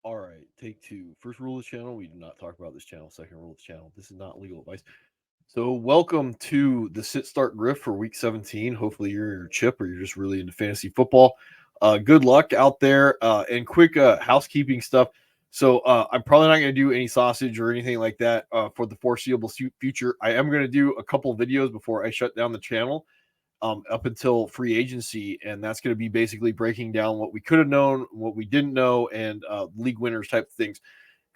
All right, take two. First rule of the channel: we do not talk about this channel. Second rule of the channel: this is not legal advice. So, welcome to the Sit Start Grift for Week 17. Hopefully, you're in your chip or you're just really into fantasy football. Good luck out there. And quick housekeeping stuff. So, I'm probably not going to do any sausage or anything like that for the foreseeable future. I am going to do a couple videos before I shut down the channel up until free agency, and that's going to be basically breaking down what we could have known, what we didn't know, and league winners type of things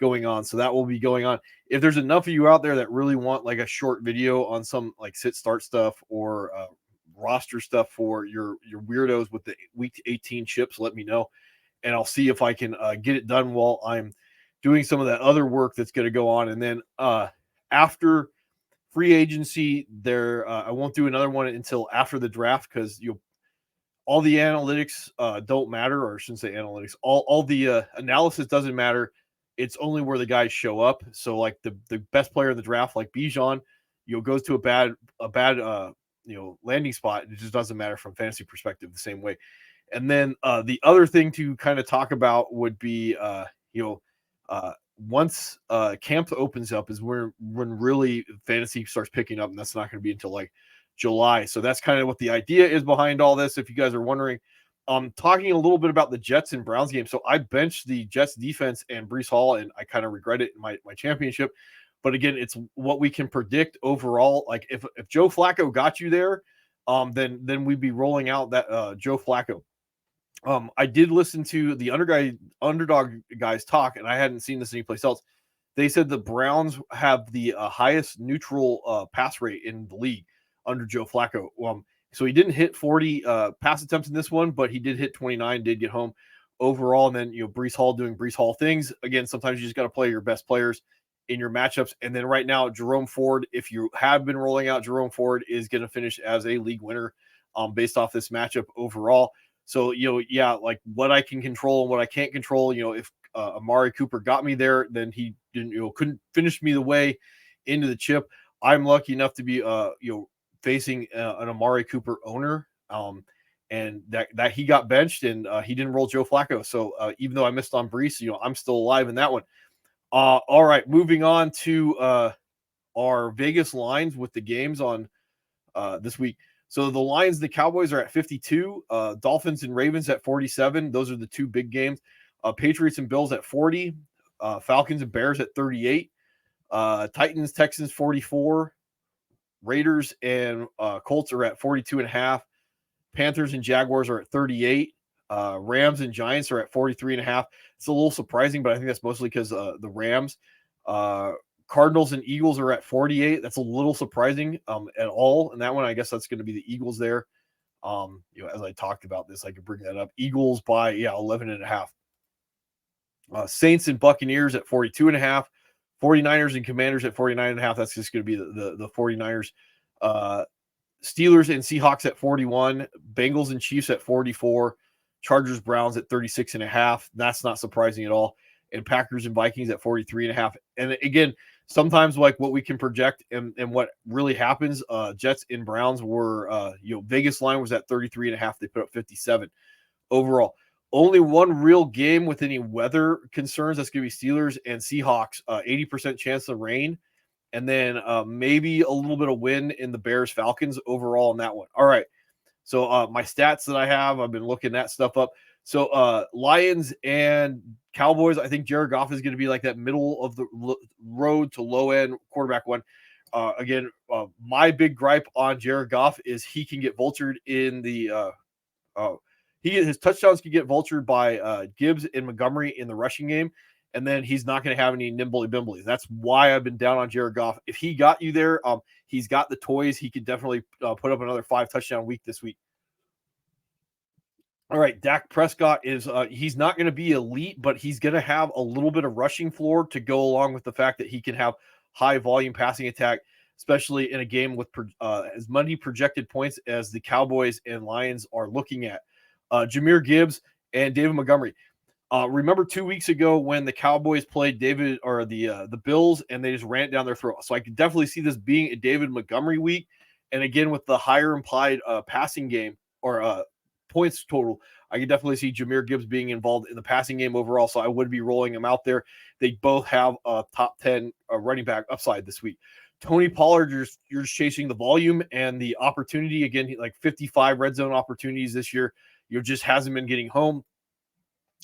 going on. So that will be going on. If there's enough of you out there that really want like a short video on some like sit start stuff or roster stuff for your weirdos with the week 18 chips, let me know, and I'll see if I can get it done while I'm doing some of that other work that's going to go on. And then after free agency, there I won't do another one until after the draft because you all the analytics don't matter, or I shouldn't say analytics. All the analysis doesn't matter. It's only where the guys show up. So like the best player in the draft, like Bijan, goes to a bad landing spot. It just doesn't matter from fantasy perspective the same way. And then the other thing to kind of talk about would be uh, once camp opens up is when really fantasy starts picking up, and that's not going to be until like July. So that's kind of what the idea is behind all this. If you guys are wondering, talking a little bit about the Jets and Browns game. So I benched the Jets defense and Brees Hall, and I kind of regret it in my championship. But again, it's what we can predict overall. Like if Joe Flacco got you there, then we'd be rolling out that Joe Flacco. I did listen to the underdog guys talk, and I hadn't seen this anyplace else. They said the Browns have the highest neutral pass rate in the league under Joe Flacco. So he didn't hit 40 pass attempts in this one, but he did hit 29, did get home overall. And then, Brees Hall doing Brees Hall things. Again, sometimes you just got to play your best players in your matchups. And then right now, Jerome Ford, if you have been rolling out, Jerome Ford is going to finish as a league winner based off this matchup overall. So, yeah, like what I can control and what I can't control, if Amari Cooper got me there, then he didn't, couldn't finish me the way into the chip. I'm lucky enough to be, facing an Amari Cooper owner, and that he got benched and he didn't roll Joe Flacco. So even though I missed on Brees, I'm still alive in that one. All right, moving on to our Vegas lines with the games on this week. So the Lions, the Cowboys are at 52, Dolphins and Ravens at 47. Those are the two big games. Patriots and Bills at 40, Falcons and Bears at 38, Titans, Texans 44, Raiders and Colts are at 42 and a half. Panthers and Jaguars are at 38. Rams and Giants are at 43 and a half. It's a little surprising, but I think that's mostly because the Rams. Cardinals and Eagles are at 48. That's a little surprising at all. And that one, I guess that's going to be the Eagles there. As I talked about this, I could bring that up. Eagles by 11 and a half. Saints and Buccaneers at 42 and a half. 49ers and Commanders at 49 and a half. That's just going to be the 49ers. Steelers and Seahawks at 41. Bengals and Chiefs at 44. Chargers, Browns at 36 and a half. That's not surprising at all. And Packers and Vikings at 43 and a half. And again, sometimes like what we can project and what really happens, Jets and Browns were, Vegas line was at 33 and a half. They put up 57 overall. Only one real game with any weather concerns. That's going to be Steelers and Seahawks. 80% chance of rain. And then maybe a little bit of wind in the Bears Falcons overall in that one. All right. So my stats that I have, I've been looking that stuff up. So Lions and Cowboys, I think Jared Goff is going to be like that middle of the road to low end quarterback one. Again, my big gripe on Jared Goff is he can get vultured in the his touchdowns can get vultured by Gibbs and Montgomery in the rushing game, and then he's not going to have any nimbly bimblies. That's why I've been down on Jared Goff. If he got you there, he's got the toys. He could definitely put up another 5 touchdown week this week. All right, Dak Prescott is he's not going to be elite, but he's going to have a little bit of rushing floor to go along with the fact that he can have high volume passing attack, especially in a game with as many projected points as the Cowboys and Lions are looking at. Jahmyr Gibbs and David Montgomery. Remember 2 weeks ago when the Cowboys played the Bills and they just ran it down their throat. So I could definitely see this being a David Montgomery week. And again, with the higher implied passing game or points total, I can definitely see Jahmyr Gibbs being involved in the passing game overall, so I would be rolling him out there. They both have a top 10 running back upside this week. Tony Pollard, you're just chasing the volume and the opportunity. Again, like 55 red zone opportunities this year. Just hasn't been getting home.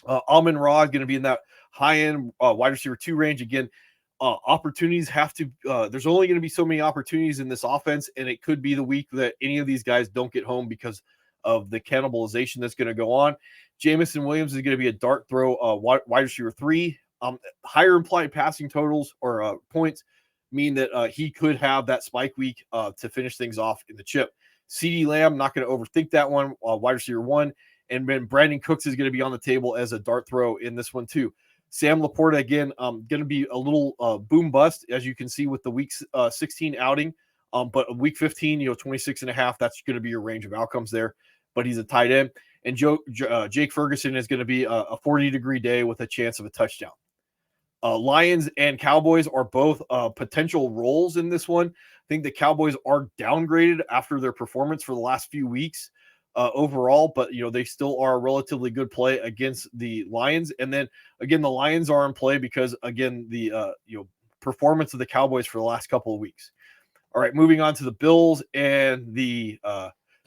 Amon Ra going to be in that high end wide receiver 2 range. Again, opportunities have to, there's only going to be so many opportunities in this offense, and it could be the week that any of these guys don't get home because of the cannibalization that's going to go on. Jamison Williams is going to be a dart throw wide receiver 3. Higher implied passing totals or points mean that he could have that spike week to finish things off in the chip. CeeDee Lamb, not going to overthink that one, wide receiver 1. And then Brandon Cooks is going to be on the table as a dart throw in this one too. Sam Laporta, again, going to be a little boom bust, as you can see with the week 16 outing. But week 15, 26.5, that's going to be your range of outcomes there. But he's a tight end. And Jake Ferguson is going to be a 40-degree day with a chance of a touchdown. Lions and Cowboys are both potential roles in this one. I think the Cowboys are downgraded after their performance for the last few weeks overall, but they still are a relatively good play against the Lions. And then again, the Lions are in play because again, the performance of the Cowboys for the last couple of weeks. All right, moving on to the Bills and the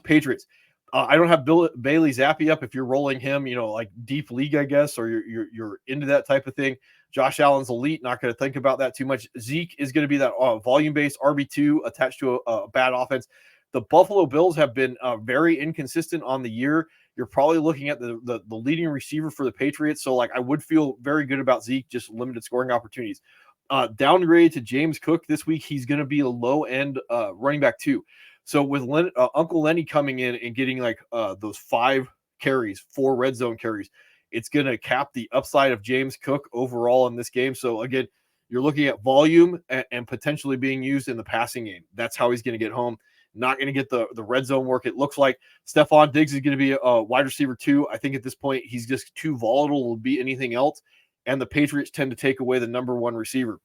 Patriots. I don't have Bailey Zappi up if you're rolling him, like deep league, I guess, or you're into that type of thing. Josh Allen's elite, not going to think about that too much. Zeke is going to be that volume-based RB2 attached to a bad offense. The Buffalo Bills have been very inconsistent on the year. You're probably looking at the leading receiver for the Patriots. So, I would feel very good about Zeke, just limited scoring opportunities. Downgrade to James Cook this week. He's going to be a low-end running back too. So with Uncle Lenny coming in and getting those 4 red zone carries, it's going to cap the upside of James Cook overall in this game. So again, you're looking at volume and potentially being used in the passing game. That's how he's going to get home. Not going to get the red zone work. It looks like Stephon Diggs is going to be a wide receiver 2. I think at this point, he's just too volatile to be anything else. And the Patriots tend to take away the number 1 receiver.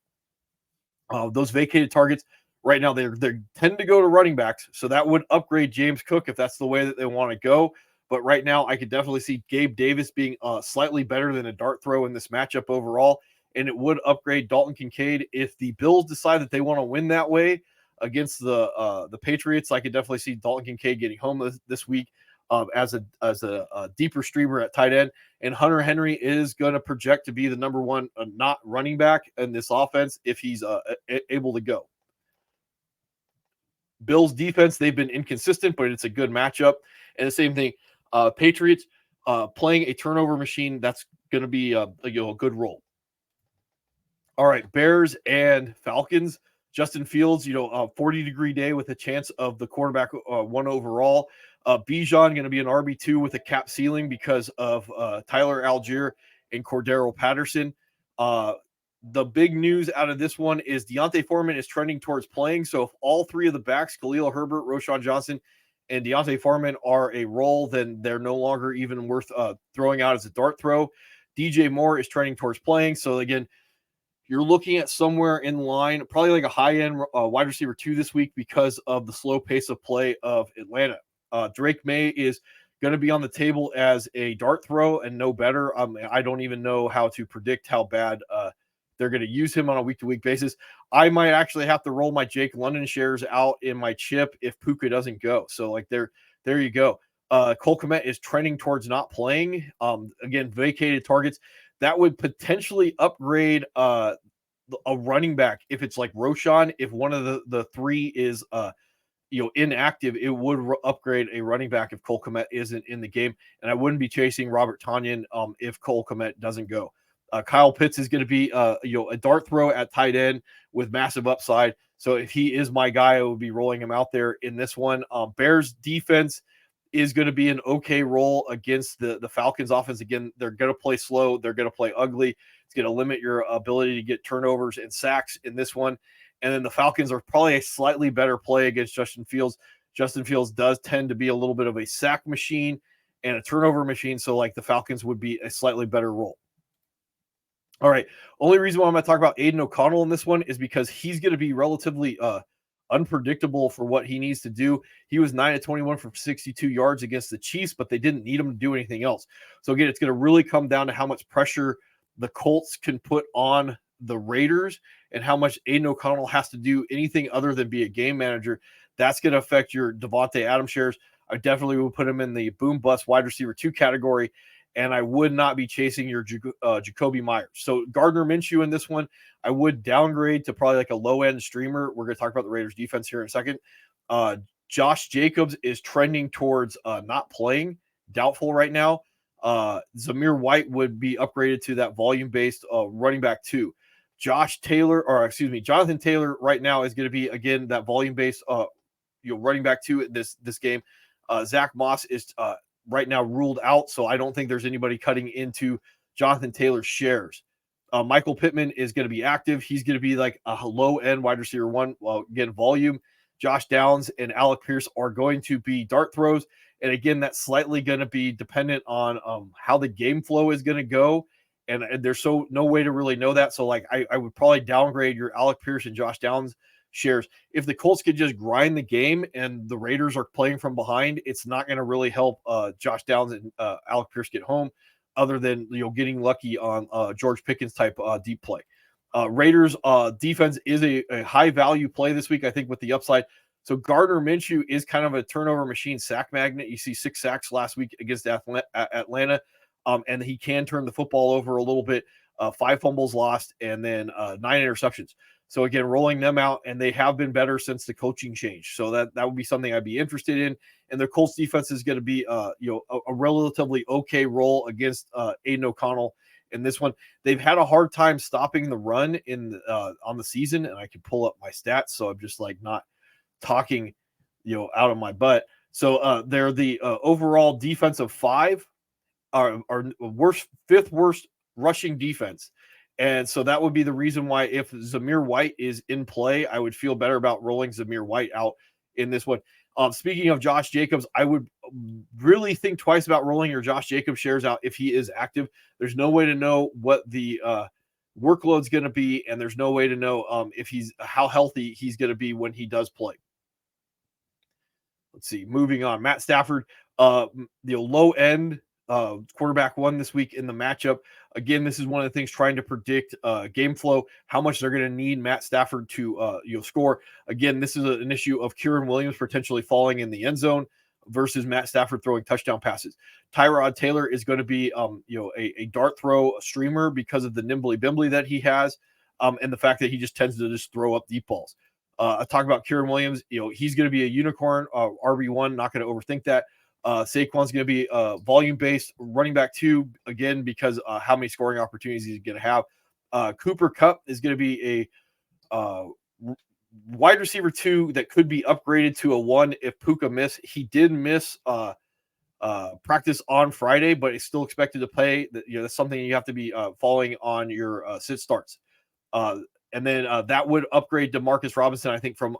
Those vacated targets right now, they tend to go to running backs. So that would upgrade James Cook if that's the way that they want to go. But right now, I could definitely see Gabe Davis being slightly better than a dart throw in this matchup overall. And it would upgrade Dalton Kincaid. If the Bills decide that they want to win that way against the Patriots, I could definitely see Dalton Kincaid getting home this week as a deeper streamer at tight end. And Hunter Henry is going to project to be the number 1 not running back in this offense if he's able to go. Bills defense, they've been inconsistent, but it's a good matchup. And the same thing, Patriots playing a turnover machine, that's going to be a good role. All right, Bears and Falcons. Justin Fields, a 40-degree day with a chance of the quarterback 1 overall. Bijan going to be an RB2 with a cap ceiling because of Tyler Algier and Cordero Patterson. The big news out of this one is Deontay Foreman is trending towards playing. So if all 3 of the backs, Khalil Herbert, Roschon Johnson, and Deontay Foreman are a role, then they're no longer even worth throwing out as a dart throw. DJ Moore is trending towards playing. So again, you're looking at somewhere in line, probably like a high-end wide receiver 2 this week because of the slow pace of play of Atlanta. Drake May is going to be on the table as a dart throw and no better. I don't even know how to predict how bad they're going to use him on a week-to-week basis. I might actually have to roll my Jake London shares out in my chip if Puka doesn't go. So there you go. Cole Kmet is trending towards not playing. Again, vacated targets. That would potentially upgrade a running back if it's like Roschon. If one of the 3 is inactive, it would upgrade a running back if Cole Kmet isn't in the game. And I wouldn't be chasing Robert Tonyan if Cole Kmet doesn't go. Kyle Pitts is going to be a dart throw at tight end with massive upside. So if he is my guy, I would be rolling him out there in this one. Bears defense is going to be an okay role against the Falcons offense. Again, they're going to play slow. They're going to play ugly. It's going to limit your ability to get turnovers and sacks in this one. And then the Falcons are probably a slightly better play against Justin Fields. Justin Fields does tend to be a little bit of a sack machine and a turnover machine. So the Falcons would be a slightly better role. All right. Only reason why I'm going to talk about Aiden O'Connell in this one is because he's going to be relatively unpredictable for what he needs to do. He was 9 of 21 for 62 yards against the Chiefs, but they didn't need him to do anything else. So again, it's going to really come down to how much pressure the Colts can put on the Raiders and how much Aiden O'Connell has to do anything other than be a game manager. That's going to affect your Devontae Adams shares. I definitely would put him in the boom bust wide receiver 2 category, and I would not be chasing your Jacoby Myers. So Gardner Minshew in this one, I would downgrade to probably like a low-end streamer. We're going to talk about the Raiders defense here in a second. Josh Jacobs is trending towards not playing, doubtful right now. Zamir White would be upgraded to that volume-based running back 2. Jonathan Taylor right now is going to be, again, that volume-based running back 2 in this game. Zach Moss is right now ruled out, so I don't think there's anybody cutting into Jonathan Taylor's shares. Michael Pittman is going to be active. He's going to be like a low-end wide receiver 1. Well, again, volume. Josh Downs and Alec Pierce are going to be dart throws. And again, that's slightly going to be dependent on how the game flow is going to go. And there's no way to really know that. So like I would probably downgrade your Alec Pierce and Josh Downs shares. If the Colts could just grind the game and the Raiders are playing from behind, it's not going to really help Josh Downs and Alec Pierce get home, other than getting lucky on George Pickens type deep play. Raiders defense is a high value play this week, I think, with the upside. So Gardner Minshew is kind of a turnover machine, sack magnet. You see 6 sacks last week against Atlanta, and he can turn the football over a little bit. 5 fumbles lost, and then 9 interceptions. So again, rolling them out, and they have been better since the coaching change. So that would be something I'd be interested in. And their Colts defense is going to be a relatively okay role against Aiden O'Connell. In this one, they've had a hard time stopping the run on the season, and I can pull up my stats, so I'm just like not talking out of my butt. So they're the overall defensive 5, are fifth worst rushing defense. And so that would be the reason why, if Zamir White is in play, I would feel better about rolling Zamir White out in this one. Speaking of Josh Jacobs, I would really think twice about rolling your Josh Jacobs shares out if he is active. There's no way to know what the workload's going to be, and there's no way to know how healthy he's going to be when he does play. Let's see. Moving on, Matt Stafford, the low end quarterback 1 this week in the matchup. Again, this is one of the things trying to predict game flow, how much they're going to need Matt Stafford to score. Again, this is an issue of Kyren Williams potentially falling in the end zone versus Matt Stafford throwing touchdown passes. Tyrod Taylor is going to be a dart throw streamer because of the nimbly bimbly that he has, and the fact that he just tends to just throw up deep balls. I talk about Kyren Williams. He's going to be a unicorn, RB1. Not going to overthink that. Saquon's going to be volume-based running back 2, again, because how many scoring opportunities he's going to have. Cooper Kupp is going to be a wide receiver 2 that could be upgraded to a 1 if Puka miss. He did miss practice on Friday, but is still expected to play. That's something you have to be following on your sit starts. And then that would upgrade DeMarcus Robinson, I think, from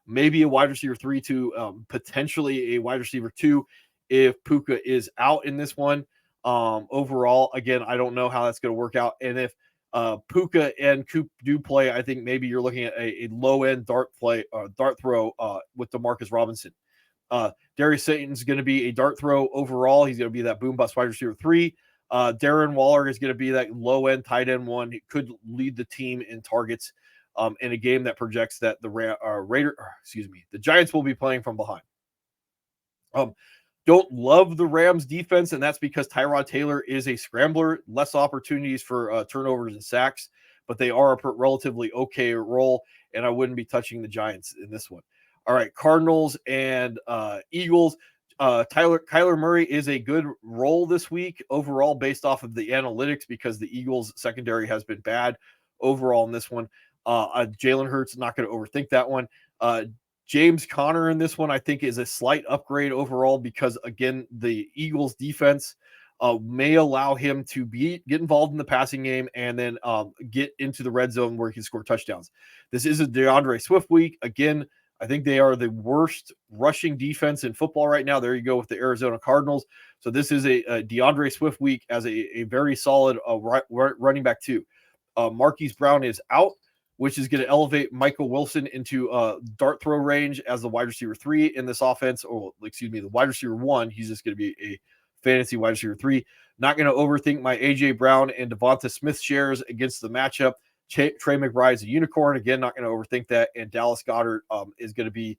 maybe a wide receiver 3 to potentially a wide receiver 2 if Puka is out in this one. Overall, again, I don't know how that's going to work out. And if Puka and Coop do play, I think maybe you're looking at a low-end dart throw with DeMarcus Robinson. Darius Slayton's going to be a dart throw overall. He's going to be that boom bust wide receiver 3. Darren Waller is going to be that low-end tight end 1. He could lead the team in targets in a game that projects that the Giants will be playing from behind. Don't love the Rams defense, and that's because Tyrod Taylor is a scrambler, less opportunities for turnovers and sacks, but they are a relatively okay role, and I wouldn't be touching the Giants in this one. All right, Cardinals and Eagles. Kyler Murray is a good role this week overall based off of the analytics, because the Eagles secondary has been bad overall in this one. Jalen Hurts, not going to overthink that one. James Conner in this one, I think, is a slight upgrade overall because, again, the Eagles defense may allow him to get involved in the passing game and then get into the red zone where he can score touchdowns. This is a DeAndre Swift week. Again, I think they are the worst rushing defense in football right now. There you go with the Arizona Cardinals. So this is a DeAndre Swift week as a very solid running back too. Marquise Brown is out which is going to elevate Michael Wilson into dart throw range as the wide receiver 3 in this offense, or excuse me, the wide receiver 1. He's just going to be a fantasy wide receiver 3. Not going to overthink my A.J. Brown and Devonta Smith shares against the matchup. Trey McBride is a unicorn. Again, not going to overthink that. And Dallas Goedert is going to be,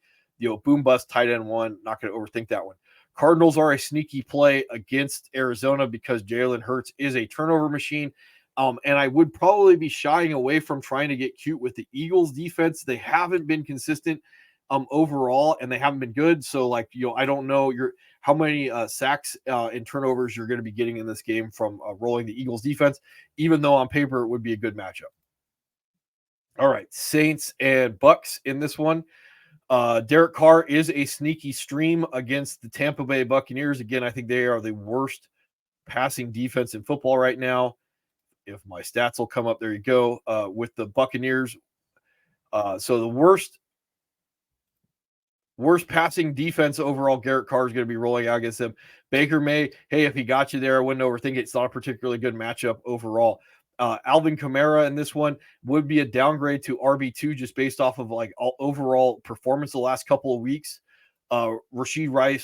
boom bust tight end 1. Not going to overthink that one. Cardinals are a sneaky play against Arizona because Jalen Hurts is a turnover machine. And I would probably be shying away from trying to get cute with the Eagles defense. They haven't been consistent overall, and they haven't been good. So, I don't know how many sacks and turnovers you're going to be getting in this game from rolling the Eagles defense, even though on paper it would be a good matchup. All right, Saints and Bucks in this one. Derek Carr is a sneaky stream against the Tampa Bay Buccaneers. Again, I think they are the worst passing defense in football right now. If my stats will come up, there you go. With the Buccaneers. So the worst passing defense overall, Garrett Carr is going to be rolling out against them. Baker May, hey, if he got you there, I wouldn't overthink it. It's not a particularly good matchup overall. Alvin Kamara in this one would be a downgrade to RB2 just based off of overall performance the last couple of weeks. Rashad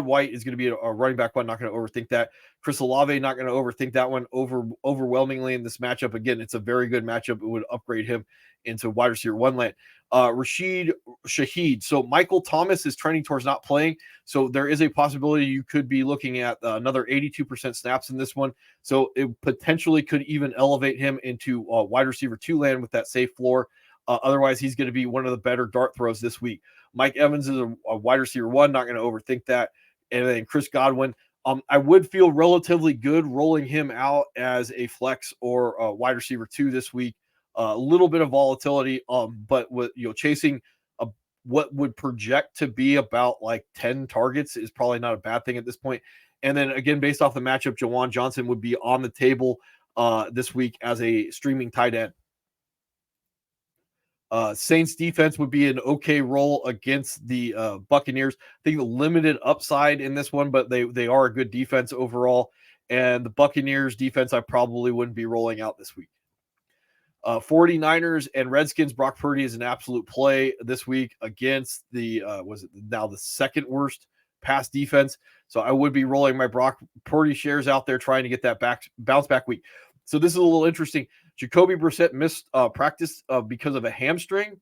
White is going to be a running back one. Not going to overthink that. Chris Olave, not going to overthink that one overwhelmingly in this matchup. Again, it's a very good matchup. It would upgrade him into wide receiver 1 land. Rashid Shaheed. So Michael Thomas is trending towards not playing. So there is a possibility you could be looking at another 82% snaps in this one. So it potentially could even elevate him into wide receiver 2 land with that safe floor. Otherwise, he's going to be one of the better dart throws this week. Mike Evans is a wide receiver 1, not going to overthink that. And then Chris Godwin, I would feel relatively good rolling him out as a flex or a wide receiver 2 this week. A little bit of volatility, but with chasing what would project to be about 10 targets is probably not a bad thing at this point. And then again, based off the matchup, Jawan Johnson would be on the table this week as a streaming tight end. Saints defense would be an okay role against the Buccaneers. I think the limited upside in this one, but they are a good defense overall. And the Buccaneers defense, I probably wouldn't be rolling out this week. 49ers and Redskins, Brock Purdy is an absolute play this week against the now the second worst pass defense. So I would be rolling my Brock Purdy shares out there trying to get that bounce back week. So this is a little interesting. Jacoby Brissett missed practice because of a hamstring.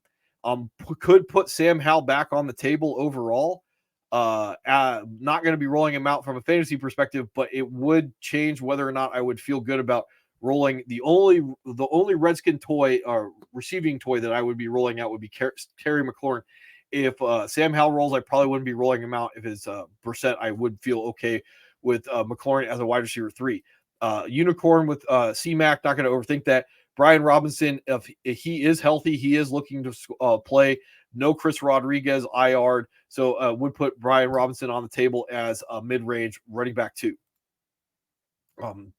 Could put Sam Howell back on the table overall. Not going to be rolling him out from a fantasy perspective, but it would change whether or not I would feel good about rolling. The only Redskin toy or receiving toy that I would be rolling out would be Terry McLaurin. If Sam Howell rolls, I probably wouldn't be rolling him out. If it's Brissett, I would feel okay with McLaurin as a wide receiver 3. Unicorn with C-Mac, not going to overthink that. Brian Robinson, if he is healthy, he is looking to play. No Chris Rodriguez, IR'd. So would put Brian Robinson on the table as a mid-range running back 2.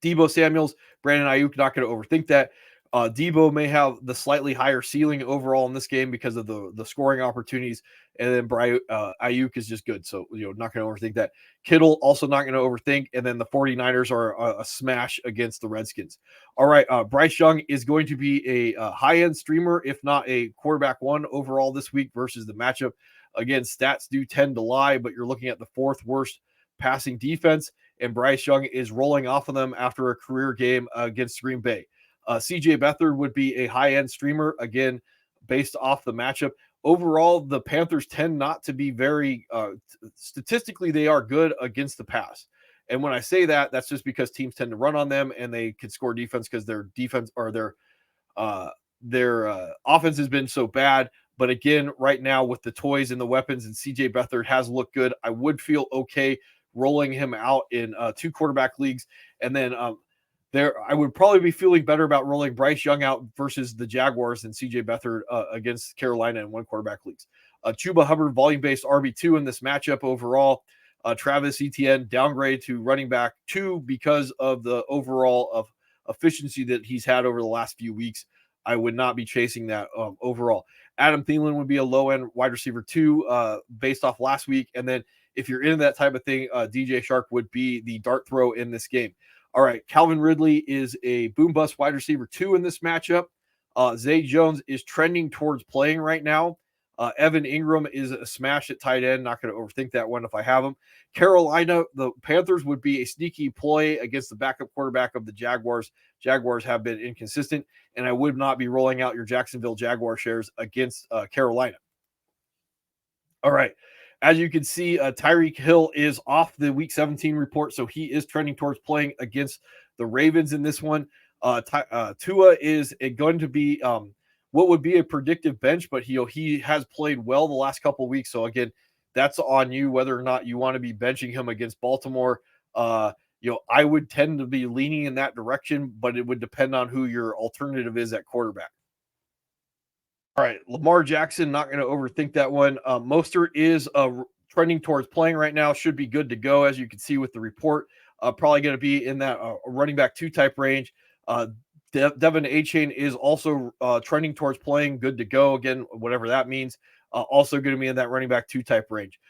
Debo Samuels, Brandon Ayuk, not going to overthink that. Debo may have the slightly higher ceiling overall in this game because of the scoring opportunities. And then Ayuk is just good. So, not going to overthink that. Kittle also not going to overthink. And then the 49ers are a smash against the Redskins. All right. Bryce Young is going to be a high-end streamer, if not a quarterback 1 overall this week versus the matchup. Again, stats do tend to lie, but you're looking at the 4th worst passing defense, and Bryce Young is rolling off of them after a career game against Green Bay. CJ Beathard would be a high-end streamer, again, based off the matchup. Overall, the Panthers tend not to be very statistically, they are good against the pass. And when I say that, that's just because teams tend to run on them and they can score defense because their defense or their offense has been so bad. But again, right now with the toys and the weapons, and CJ Beathard has looked good, I would feel okay rolling him out in 2 quarterback leagues. And then I would probably be feeling better about rolling Bryce Young out versus the Jaguars than CJ Beathard against Carolina in 1 quarterback leagues. Chuba Hubbard, volume-based RB2 in this matchup overall. Travis Etienne, downgrade to running back 2 because of the overall of efficiency that he's had over the last few weeks. I would not be chasing that overall. Adam Thielen would be a low-end wide receiver 2 based off last week. And then if you're into that type of thing, DJ Shark would be the dart throw in this game. All right, Calvin Ridley is a boom bust wide receiver 2 in this matchup. Zay Jones is trending towards playing right now. Evan Ingram is a smash at tight end. Not going to overthink that one if I have him. Carolina, the Panthers would be a sneaky play against the backup quarterback of the Jaguars. Jaguars have been inconsistent, and I would not be rolling out your Jacksonville Jaguar shares against Carolina. All right. As you can see, Tyreek Hill is off the Week 17 report, so he is trending towards playing against the Ravens in this one. Tua is going to be what would be a predictive bench, but he has played well the last couple of weeks. So again, that's on you whether or not you want to be benching him against Baltimore. I would tend to be leaning in that direction, but it would depend on who your alternative is at quarterback. All right, Lamar Jackson, not going to overthink that one. Mostert is trending towards playing right now, should be good to go, as you can see with the report. Probably going to be in that running back 2 type range. Devin A-Chain is also trending towards playing, good to go. Again, whatever that means. Also going to be in that running back 2 type range.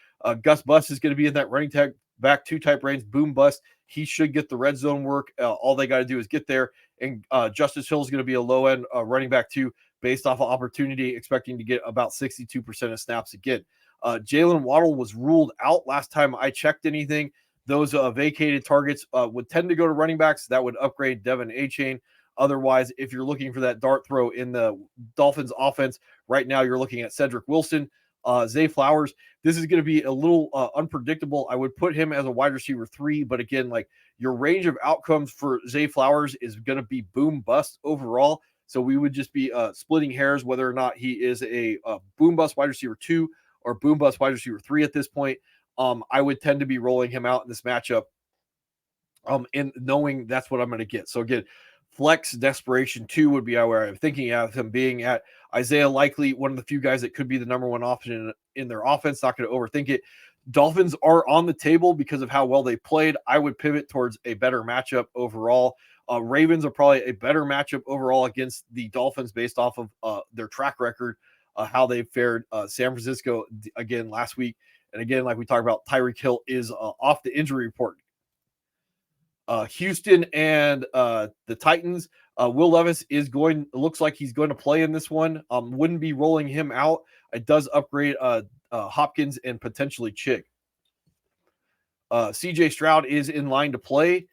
Gus Bus is going to be in that running back 2 type range. Boom Bust. He should get the red zone work. All they got to do is get there. And Justice Hill is going to be a low end running back 2 based off of opportunity, expecting to get about 62% of snaps again. Jalen Waddle was ruled out last time I checked anything. Those vacated targets would tend to go to running backs. That would upgrade Devin A-Chain. Otherwise, if you're looking for that dart throw in the Dolphins offense, right now you're looking at Cedric Wilson, Zay Flowers. This is going to be a little unpredictable. I would put him as a wide receiver 3, but again, like your range of outcomes for Zay Flowers is going to be boom bust overall. So we would just be splitting hairs whether or not he is a boom bust wide receiver 2 or boom bust wide receiver 3 at this point. I would tend to be rolling him out in this matchup, and knowing that's what I'm going to get. So again, flex desperation 2 would be where I'm thinking of him being at. Isaiah Likely, one of the few guys that could be the number 1 option in their offense. Not going to overthink it. Dolphins are on the table because of how well they played. I would pivot towards a better matchup overall. Ravens are probably a better matchup overall against the Dolphins based off of their track record, how they fared. San Francisco again last week. And again, like we talked about, Tyreek Hill is off the injury report. Houston and the Titans. Will Levis looks like he's going to play in this one. Wouldn't be rolling him out. It does upgrade Hopkins and potentially Chick. CJ Stroud is in line to play,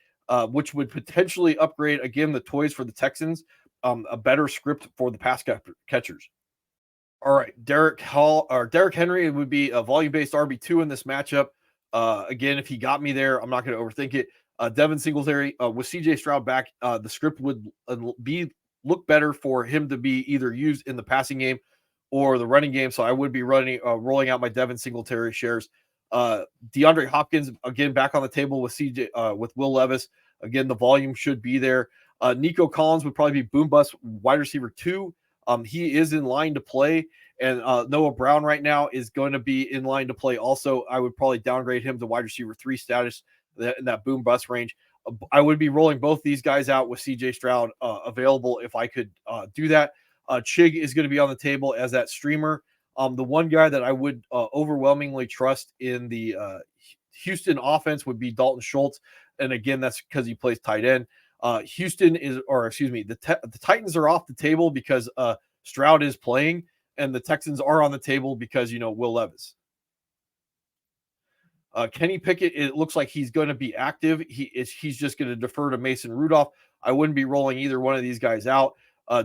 which would potentially upgrade again the toys for the Texans. A better script for the pass catchers. All right, Derek Henry would be a volume-based RB2 in this matchup. Again, if he got me there, I'm not going to overthink it. Devin Singletary with CJ Stroud back, the script would look better for him to be either used in the passing game or the running game. So I would be rolling out my Devin Singletary shares. DeAndre Hopkins again back on the table with with Will Levis. Again, the volume should be there. Nico Collins would probably be boom bust wide receiver 2. He is in line to play, and Noah Brown right now is going to be in line to play. Also, I would probably downgrade him to wide receiver 3 status in that boom bust range. I would be rolling both these guys out with CJ Stroud available if I could do that. Chig is going to be on the table as that streamer. The one guy that I would overwhelmingly trust in the Houston offense would be Dalton Schultz. And again, that's because he plays tight end. The Titans are off the table because Stroud is playing, and the Texans are on the table because, Will Levis. Kenny Pickett, it looks like he's going to be active. He's just going to defer to Mason Rudolph. I wouldn't be rolling either one of these guys out.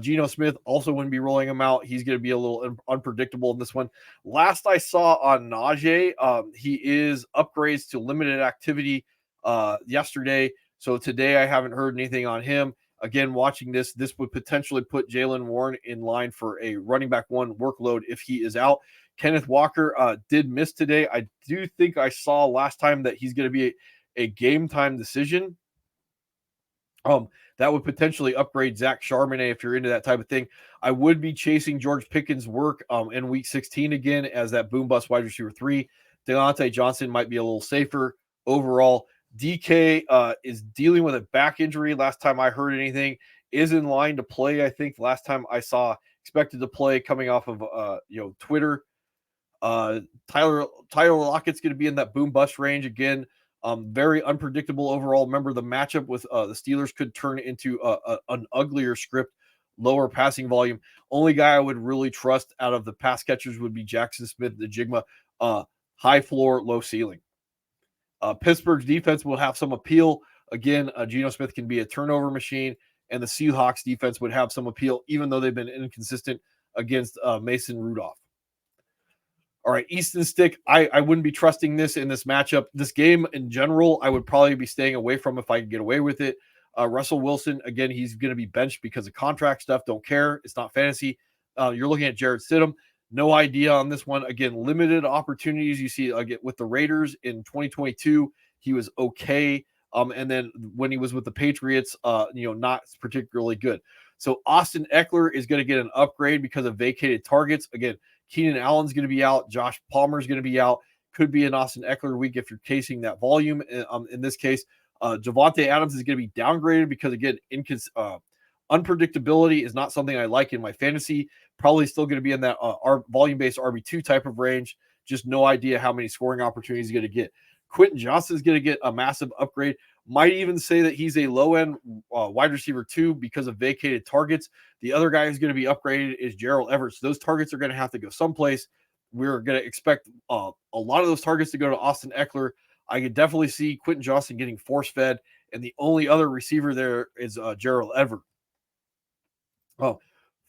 Geno Smith also wouldn't be rolling him out. He's going to be a little unpredictable in this one. Last I saw on Najee, he is upgrades to limited activity yesterday. So today I haven't heard anything on him. Again, watching this would potentially put Jaylen Warren in line for a running back 1 workload if he is out. Kenneth Walker did miss today. I do think I saw last time that he's going to be a game time decision. That would potentially upgrade Zach Charbonnet if you're into that type of thing. I would be chasing George Pickens' work in week 16 again as that boom bust wide receiver 3. Deontay Johnson might be a little safer overall. DK is dealing with a back injury. Last time I heard anything, is in line to play. I think last time I saw expected to play coming off of Twitter. Tyler Lockett's going to be in that boom bust range again. Very unpredictable overall. Remember, the matchup with the Steelers could turn into an uglier script lower passing volume. Only guy I would really trust out of the pass catchers would be Jackson Smith, the Jigma. High floor, low ceiling. Pittsburgh's defense will have some appeal. Again, Geno Smith can be a turnover machine, and the Seahawks defense would have some appeal, even though they've been inconsistent against Mason Rudolph. All right, Easton Stick. I wouldn't be trusting this in this matchup. This game in general, I would probably be staying away from if I could get away with it. Russell Wilson, again, he's going to be benched because of contract stuff. Don't care. It's not fantasy. You're looking at Jarrett Stidham. No idea on this one. Again, limited opportunities. You see, again, with the Raiders in 2022, he was okay. And then when he was with the Patriots, not particularly good. So Austin Eckler is going to get an upgrade because of vacated targets. Again, Keenan Allen's going to be out. Josh Palmer's going to be out. Could be an Austin Eckler week if you're casing that volume. In this case, Javonte Adams is going to be downgraded because, again, unpredictability is not something I like in my fantasy. Probably still going to be in that volume-based RB2 type of range. Just no idea how many scoring opportunities he's going to get. Quentin Johnson is going to get a massive upgrade. Might even say that he's a low-end wide receiver 2 because of vacated targets. The other guy who's going to be upgraded is Gerald Everett. So those targets are going to have to go someplace. We're going to expect a lot of those targets to go to Austin Eckler. I could definitely see Quentin Johnson getting force-fed, and the only other receiver there is Gerald Everett.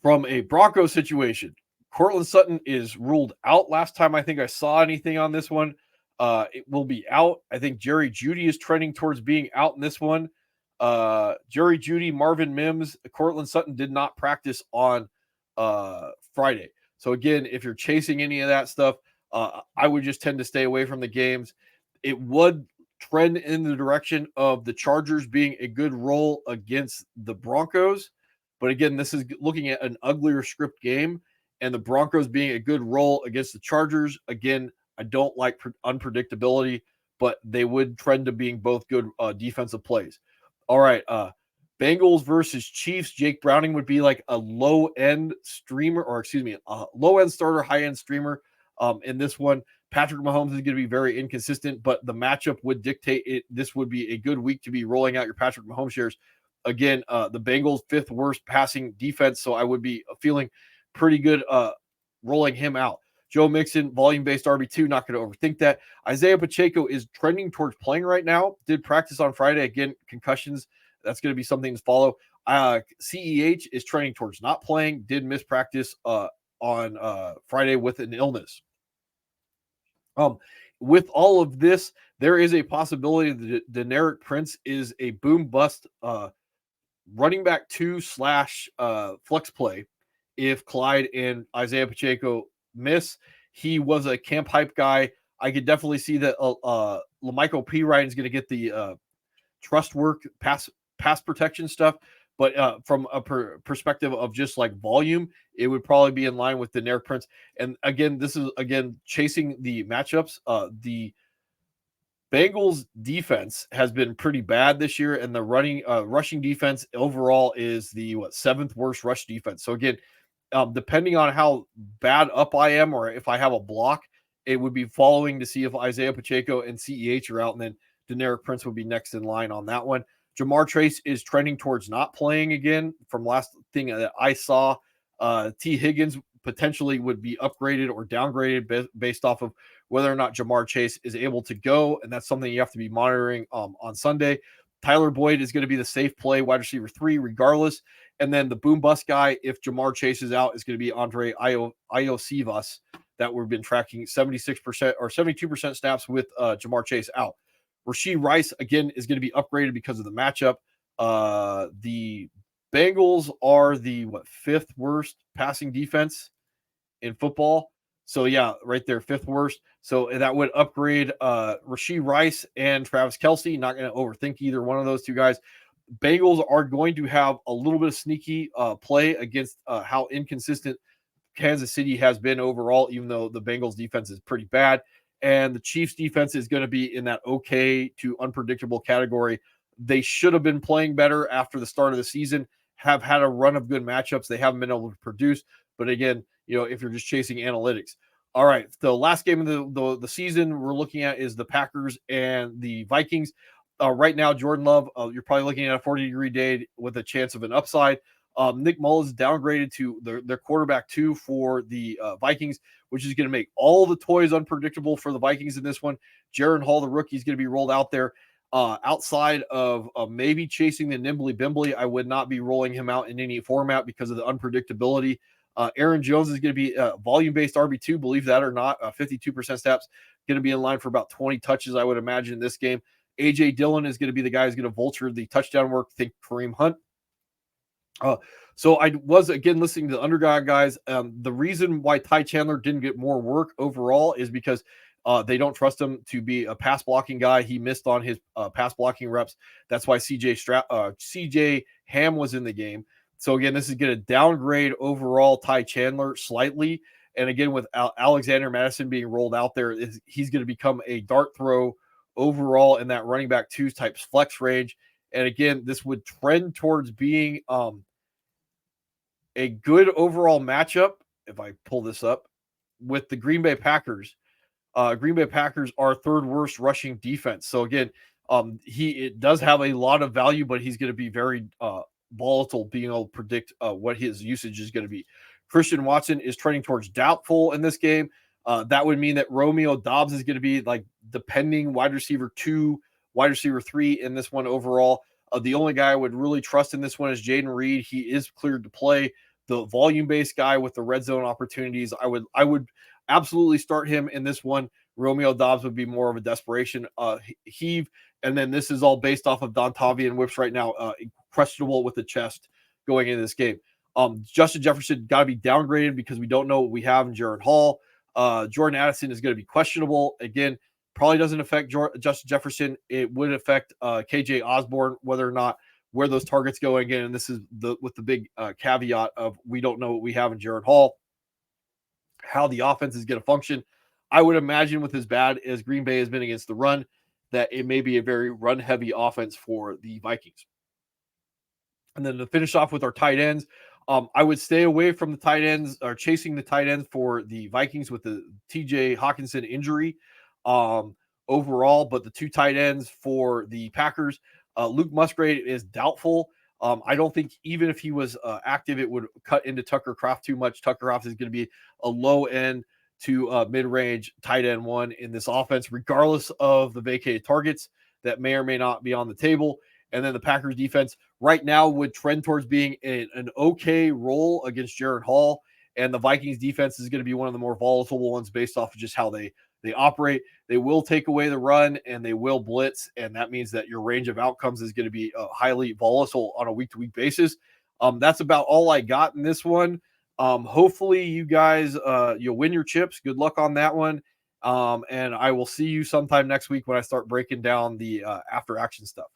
From a Broncos situation, Courtland Sutton is ruled out. Last time I think I saw anything on this one, it will be out. I think Jerry Jeudy is trending towards being out in this one. Jerry Jeudy, Marvin Mims, Courtland Sutton did not practice on Friday. So again, if you're chasing any of that stuff, I would just tend to stay away from the games. It would trend in the direction of the Chargers being a good role against the Broncos. But again, this is looking at an uglier script game, and the Broncos being a good role against the Chargers. Again, I don't like unpredictability, but they would trend to being both good defensive plays. All right, Bengals versus Chiefs. Jake Browning would be like a low-end streamer, a low-end starter, high-end streamer. In this one, Patrick Mahomes is going to be very inconsistent, but the matchup would dictate it. This would be a good week to be rolling out your Patrick Mahomes shares. Again, the Bengals' 5th worst passing defense, so I would be feeling pretty good rolling him out. Joe Mixon, volume-based RB2, not going to overthink that. Isaiah Pacheco is trending towards playing right now. Did practice on Friday. Again, concussions, that's going to be something to follow. CEH is trending towards not playing. Did miss practice on Friday with an illness. With all of this, there is a possibility that Deneric Prince is a boom-bust running back 2 / flex play if Clyde and Isaiah Pacheco miss. He was a camp hype guy. I could definitely see that LaMichael P. Ryan is going to get the trust work, pass protection stuff. But from a perspective of just like volume, it would probably be in line with Deneric Prince. And again, this is chasing the matchups. The Bengals defense has been pretty bad this year, and the rushing defense overall is the 7th worst rush defense. So again, depending on how bad up I am, or if I have a block, it would be following to see if Isaiah Pacheco and CEH are out, and then Deneric Prince would be next in line on that one. Jamar Chase is trending towards not playing again. From last thing that I saw, T. Higgins potentially would be upgraded or downgraded based off of whether or not Jamar Chase is able to go, and that's something you have to be monitoring on Sunday. Tyler Boyd is going to be the safe play, wide receiver 3, regardless. And then the boom bust guy, if Jamar Chase is out, is going to be Andre Iosivas, that we've been tracking 76% or 72% snaps with Jamar Chase out. Rashee Rice, again, is going to be upgraded because of the matchup. The Bengals are the 5th worst passing defense in football. So yeah, right there, 5th worst. So that would upgrade Rashee Rice and Travis Kelce. Not going to overthink either one of those two guys. Bengals are going to have a little bit of sneaky play against how inconsistent Kansas City has been overall, even though the Bengals defense is pretty bad. And the Chiefs defense is going to be in that okay to unpredictable category. They should have been playing better after the start of the season, have had a run of good matchups. They haven't been able to produce. But again, if you're just chasing analytics. All right, the last game of the season we're looking at is the Packers and the Vikings. Right now, Jordan Love, you're probably looking at a 40-degree day with a chance of an upside. Nick Mullins downgraded to their quarterback 2 for the Vikings, which is going to make all the toys unpredictable for the Vikings in this one. Jaron Hall, the rookie, is going to be rolled out there. Outside of maybe chasing the Nimbly Bimbly, I would not be rolling him out in any format because of the unpredictability. Aaron Jones is going to be volume-based RB2, believe that or not, 52% snaps, going to be in line for about 20 touches, I would imagine, in this game. A.J. Dillon is going to be the guy who's going to vulture the touchdown work. Think Kareem Hunt. So I was, again, listening to the underdog guys. The reason why Ty Chandler didn't get more work overall is because they don't trust him to be a pass blocking guy. He missed on his pass blocking reps. That's why CJ Ham was in the game. So again, this is going to downgrade overall Ty Chandler slightly. And again, with Alexander Madison being rolled out there, he's going to become a dart throw overall in that running back 2 type flex range. And again, this would trend towards being a good overall matchup, if I pull this up, with the Green Bay Packers. Green Bay Packers are third worst rushing defense. So again, it does have a lot of value, but he's going to be very volatile, being able to predict what his usage is going to be. Christian Watson is trending towards doubtful in this game. That would mean that Romeo Doubs is going to be like depending wide receiver 2, wide receiver 3 in this one overall. The only guy I would really trust in this one is Jaden Reed. He is cleared to play. The volume-based guy with the red zone opportunities, I would absolutely start him in this one. Romeo Doubs would be more of a desperation heave. And then this is all based off of Dontavian Whips right now, questionable with the chest going into this game. Justin Jefferson got to be downgraded because we don't know what we have in Jaron Hall. Jordan Addison is going to be questionable. Again, probably doesn't affect Justin Jefferson. It would affect KJ Osborne, whether or not where those targets go again. And this is with the big caveat of we don't know what we have in Jaron Hall, how the offense is going to function. I would imagine with as bad as Green Bay has been against the run, that it may be a very run-heavy offense for the Vikings. And then to finish off with our tight ends, I would stay away from the tight ends or chasing the tight ends for the Vikings with the TJ Hawkinson injury overall. But the 2 tight ends for the Packers, Luke Musgrave is doubtful. I don't think even if he was active, it would cut into Tucker Kraft too much. Tucker Kraft is going to be a low end to mid-range tight end 1 in this offense, regardless of the vacated targets that may or may not be on the table. And then the Packers defense right now would trend towards being an okay role against Jaron Hall. And the Vikings defense is going to be one of the more volatile ones based off of just how they operate. They will take away the run and they will blitz. And that means that your range of outcomes is going to be highly volatile on a week-to-week basis. That's about all I got in this one. Hopefully you guys, you'll win your chips. Good luck on that one. And I will see you sometime next week when I start breaking down the after action stuff.